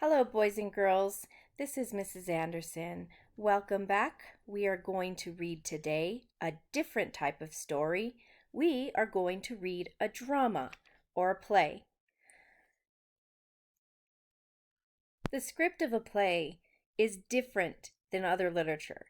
Hello, boys and girls. This is Mrs. Anderson. Welcome back. We are going to read today a different type of story. We are going to read a drama or a play. The script of a play is different than other literature.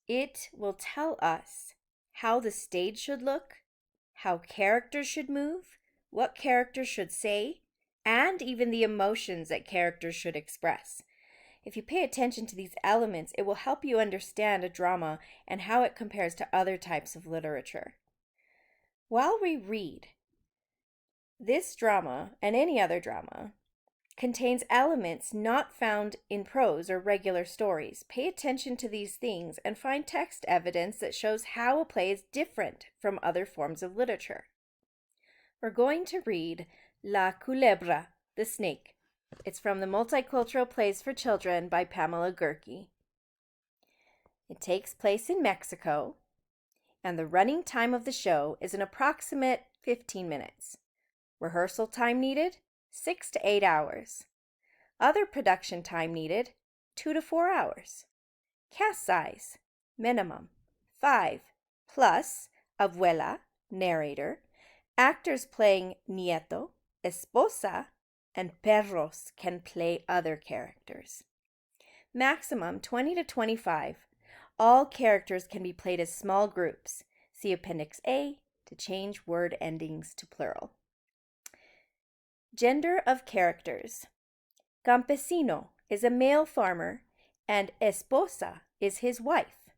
It will tell us how the stage should look, how characters should move, what characters should say, and even the emotions that characters should express. If you pay attention to these elements, it will help you understand a drama and how it compares to other types of literature. While we read, this drama and any other drama contains elements not found in prose or regular stories. Pay attention to these things and find text evidence that shows how a play is different from other forms of literature. We're going to read La Culebra, the Snake. It's from the Multicultural Plays for Children by Pamela Gerke. It takes place in Mexico, and the running time of the show is an approximate 15 minutes. Rehearsal time needed, 6 to 8 hours. Other production time needed, 2 to 4 hours. Cast size, minimum, 5, plus abuela, narrator, actors playing nieto, esposa, and perros can play other characters. Maximum 20 to 25. All characters can be played as small groups. See Appendix A to change word endings to plural. Gender of characters. Campesino is a male farmer and esposa is his wife.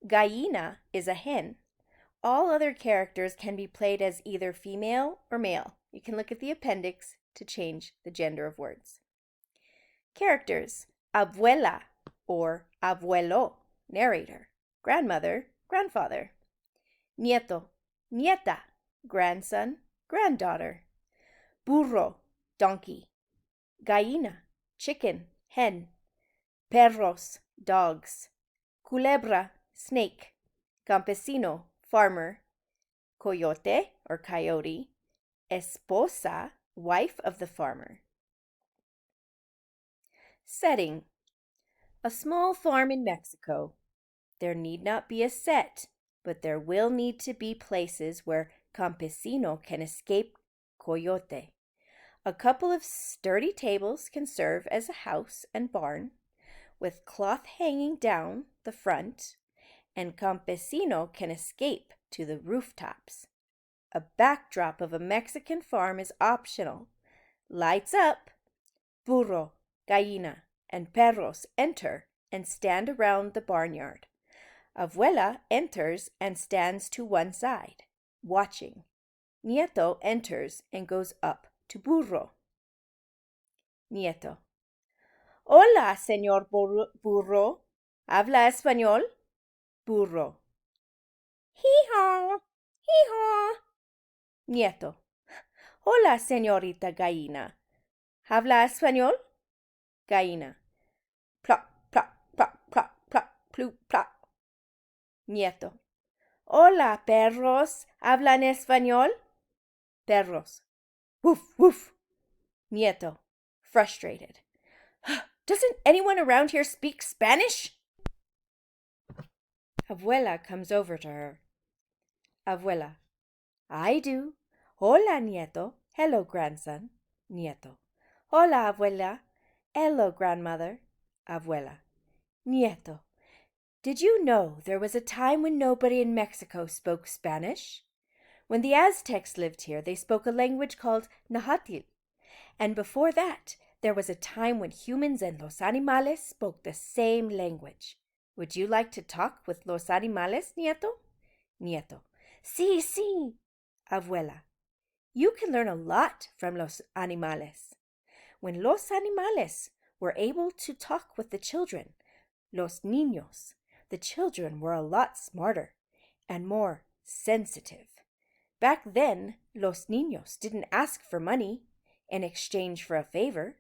Gallina is a hen. All other characters can be played as either female or male. You can look at the appendix to change the gender of words. Characters. Abuela or abuelo, narrator. Grandmother, grandfather. Nieto, nieta, grandson, granddaughter. Burro, donkey. Gallina, chicken, hen. Perros, dogs. Culebra, snake. Campesino, farmer. Coyote or coyote. Esposa, wife of the farmer. Setting. A small farm in Mexico. There need not be a set, but there will need to be places where campesino can escape coyote. A couple of sturdy tables can serve as a house and barn, with cloth hanging down the front, and campesino can escape to the rooftops. A backdrop of a Mexican farm is optional. Lights up. Burro, gallina, and perros enter and stand around the barnyard. Abuela enters and stands to one side, watching. Nieto enters and goes up to Burro. Nieto. Hola, señor Burro. ¿Habla español? Burro. Hee-haw, hee-haw. Nieto. Hola, señorita Gallina. ¿Habla español? Gallina. Plop, plop, plop, plop, plop, plup, plop. Nieto. Hola, perros. ¿Hablan español? Perros. Woof, woof. Nieto, frustrated. Doesn't anyone around here speak Spanish? Abuela comes over to her. Abuela. I do. Hola, nieto. Hello, grandson. Nieto. Hola, abuela. Hello, grandmother. Abuela. Nieto. Did you know there was a time when nobody in Mexico spoke Spanish? When the Aztecs lived here, they spoke a language called Nahuatl. And before that, there was a time when humans and los animales spoke the same language. Would you like to talk with los animales, nieto? Nieto. Sí, sí. Abuela. You can learn a lot from los animales. When los animales were able to talk with the children, los niños, the children were a lot smarter and more sensitive. Back then, los niños didn't ask for money in exchange for a favor.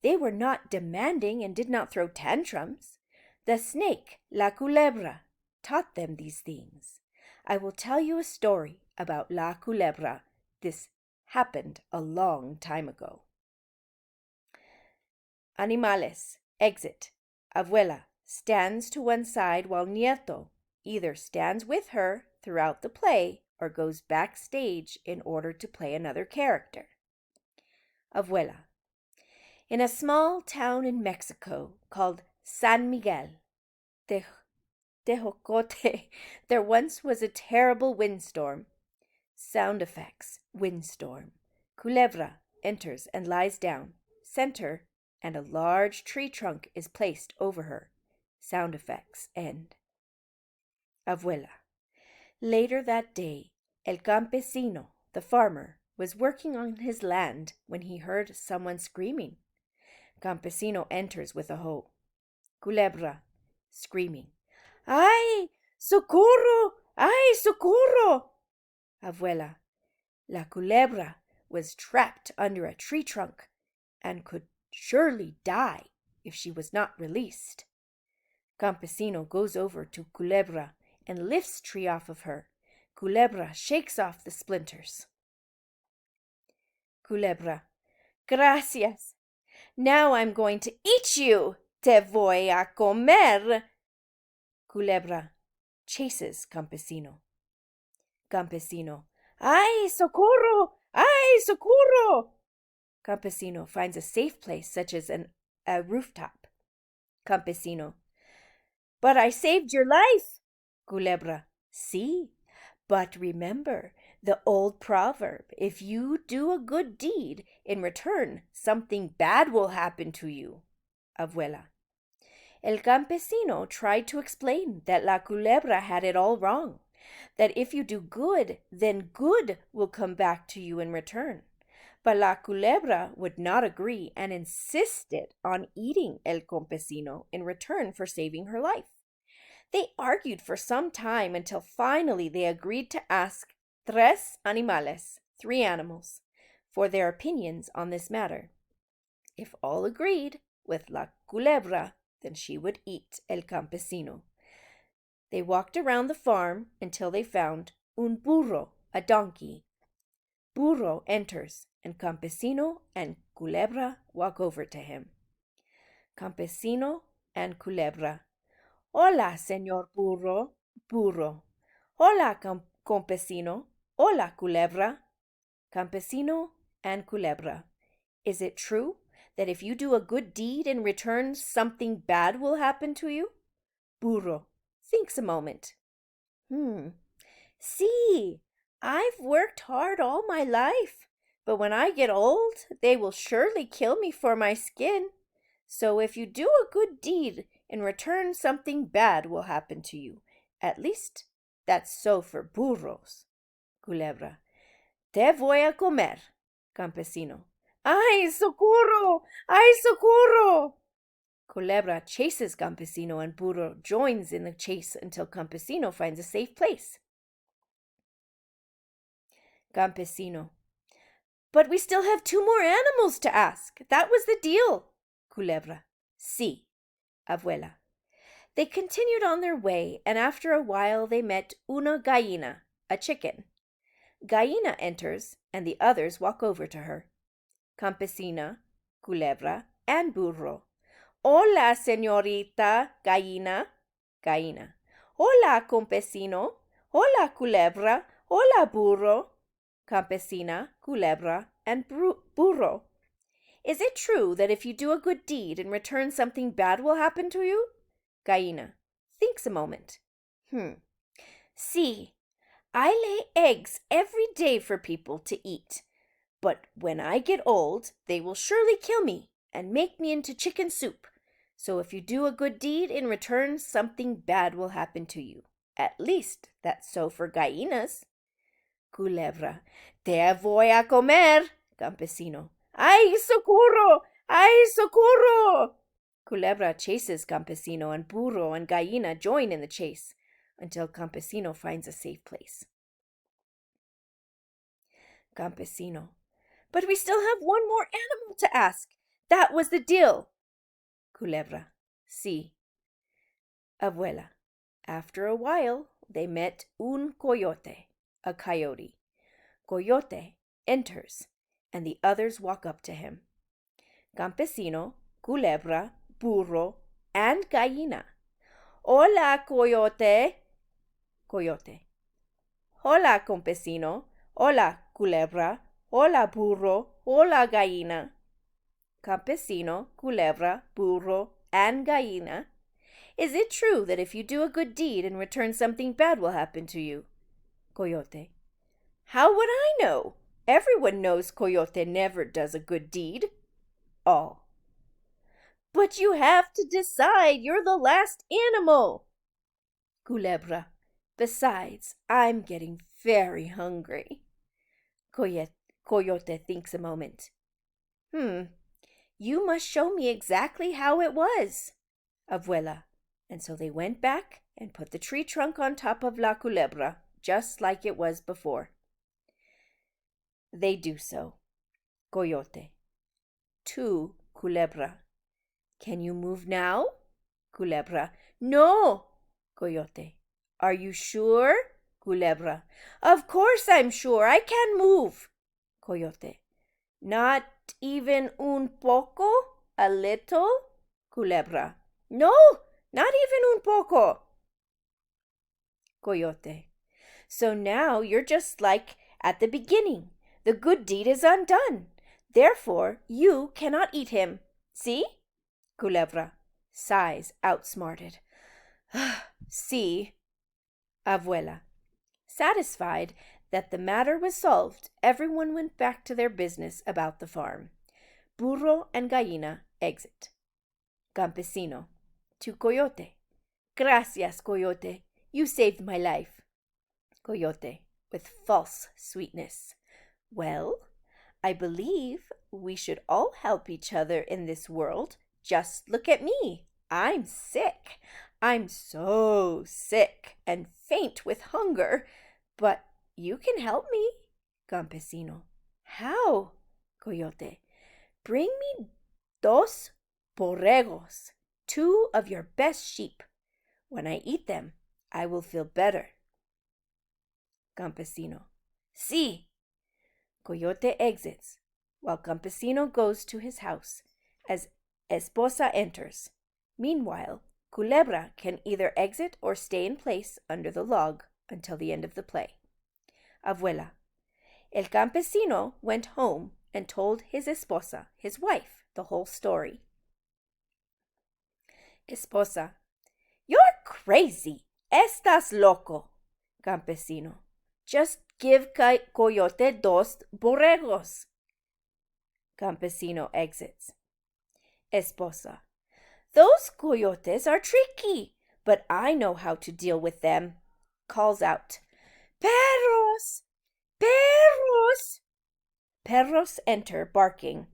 They were not demanding and did not throw tantrums. The snake, La Culebra, taught them these things. I will tell you a story about La Culebra. This happened a long time ago. Animales, exit. Abuela stands to one side while Nieto either stands with her throughout the play or goes backstage in order to play another character. Abuela. In a small town in Mexico called San Miguel, Tejocote, there once was a terrible windstorm. Sound effects, windstorm. Culebra enters and lies down. Center, and a large tree trunk is placed over her. Sound effects end. Abuela. Later that day, el campesino, the farmer, was working on his land when he heard someone screaming. Campesino enters with a hoe. Culebra, screaming. ¡Ay, socorro! ¡Ay, socorro! Abuela. La culebra was trapped under a tree trunk and could surely die if she was not released. Campesino goes over to Culebra and lifts tree off of her. Culebra shakes off the splinters. Culebra. Gracias. Now I'm going to eat you. Te voy a comer. Culebra chases Campesino. Campesino. ¡Ay, socorro! ¡Ay, socorro! Campesino finds a safe place such as a rooftop. Campesino. But I saved your life. Culebra. Sí, but remember the old proverb, if you do a good deed, in return something bad will happen to you. Abuela. El campesino tried to explain that la culebra had it all wrong, that if you do good, then good will come back to you in return. But la culebra would not agree and insisted on eating el campesino in return for saving her life. They argued for some time until finally they agreed to ask tres animales, 3 animals, for their opinions on this matter. If all agreed with la culebra, then she would eat el campesino. They walked around the farm until they found un burro, a donkey. Burro enters, and Campesino and Culebra walk over to him. Campesino and Culebra. Hola, señor burro. Burro. Hola, campesino. Hola, Culebra. Campesino and Culebra. Is it true that if you do a good deed in return, something bad will happen to you? Burro thinks a moment. See, I've worked hard all my life, but when I get old, they will surely kill me for my skin. So if you do a good deed, in return something bad will happen to you. At least that's so for burros. Culebra. Te voy a comer. Campesino. ¡Ay, socorro! ¡Ay, socorro! Culebra chases Campesino and Burro joins in the chase until Campesino finds a safe place. Campesino. But we still have 2 more animals to ask. That was the deal. Culebra. Sí. Abuela. They continued on their way, and after a while they met una gallina, a chicken. Gallina enters, and the others walk over to her. Campesina, Culebra, and Burro. Hola, señorita Gallina. Gallina. Hola, campesino. Hola, Culebra. Hola, Burro. Campesina, Culebra, and Burro. Is it true that if you do a good deed in return something bad will happen to you? Gallina thinks a moment. See, I lay eggs every day for people to eat. But when I get old, they will surely kill me and make me into chicken soup. So if you do a good deed in return, something bad will happen to you. At least that's so for gallinas. Culebra. Te voy a comer. Campesino. ¡Ay, socorro! ¡Ay, socorro! Culebra chases Campesino, and Burro and Gallina join in the chase until Campesino finds a safe place. Campesino. But we still have 1 more animal to ask. That was the deal. Culebra. Sí. Abuela. After a while, they met un coyote, a coyote. Coyote enters, and the others walk up to him. Campesino, culebra, burro, and gallina. Hola, coyote. Coyote. Hola, campesino. Hola, culebra. Hola, burro. Hola, gallina. Campesino, culebra, burro, and gallina. Is it true that if you do a good deed in return something bad will happen to you? Coyote. How would I know? Everyone knows Coyote never does a good deed. All. But you have to decide. You're the last animal. Culebra. Besides, I'm getting very hungry. Coyote thinks a moment. You must show me exactly how it was. Abuela. And so they went back and put the tree trunk on top of La Culebra, just like it was before. They do so. Coyote. To Culebra. Can you move now? Culebra. No. Coyote. Are you sure? Culebra. Of course I'm sure. I can move. Coyote. Not even un poco? A little? Culebra. No, not even un poco. Coyote. So now you're just like at the beginning. The good deed is undone. Therefore, you cannot eat him. See? Culebra. Sighs, outsmarted. See? Abuela. Satisfied that the matter was solved, everyone went back to their business about the farm. Burro and gallina exit. Campesino. To Coyote. Gracias, Coyote. You saved my life. Coyote, with false sweetness. Well, I believe we should all help each other in this world. Just look at me. I'm sick. I'm so sick and faint with hunger. But you can help me. Campesino. How? Coyote. Bring me 2 borregos, 2 of your best sheep. When I eat them, I will feel better. Campesino. Sí. Coyote exits, while Campesino goes to his house as Esposa enters. Meanwhile, Culebra can either exit or stay in place under the log until the end of the play. Abuela. El Campesino went home and told his esposa, his wife, the whole story. Esposa. You're crazy. Estás loco. Campesino. Just give Coyote 2 borregos. Campesino exits. Esposa. Those coyotes are tricky, but I know how to deal with them. Calls out. Perros! Perros! Perros enter, barking.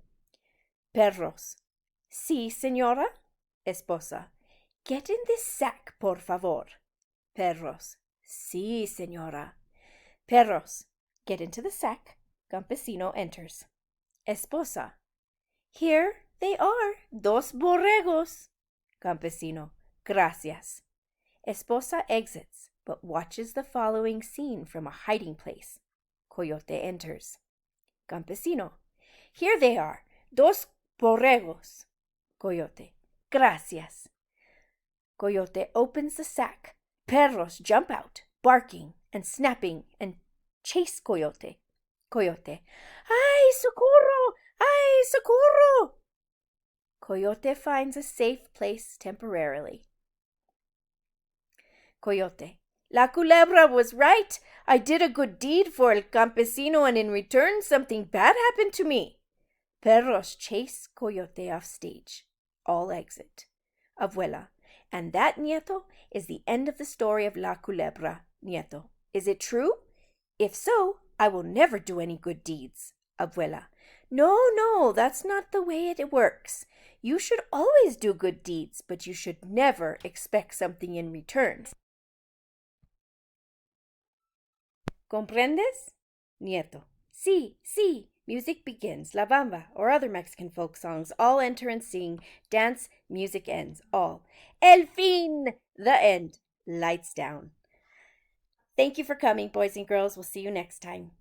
Perros. Sí, señora. Esposa. Get in this sack, por favor. Perros. Sí, señora. Perros. Get into the sack. Campesino enters. Esposa. Here they are, 2 borregos. Campesino. Gracias. Esposa exits, but watches the following scene from a hiding place. Coyote enters. Campesino. Here they are, 2 borregos. Coyote. Gracias. Coyote opens the sack. Perros jump out, barking and snapping, and chase Coyote. Coyote. ¡Ay, socorro! ¡Ay, socorro! Coyote finds a safe place temporarily. Coyote. La Culebra was right. I did a good deed for el campesino, and in return something bad happened to me. Perros chase Coyote off stage. All exit. Abuela. And that, Nieto, is the end of the story of La Culebra, Nieto. Is it true? If so, I will never do any good deeds. Abuela. No, that's not the way it works. You should always do good deeds, but you should never expect something in return. ¿Comprendes? Nieto. Sí. Music begins. La Bamba, or other Mexican folk songs, all enter and sing. Dance, music ends. All. El fin! The end. Lights down. Thank you for coming, boys and girls. We'll see you next time.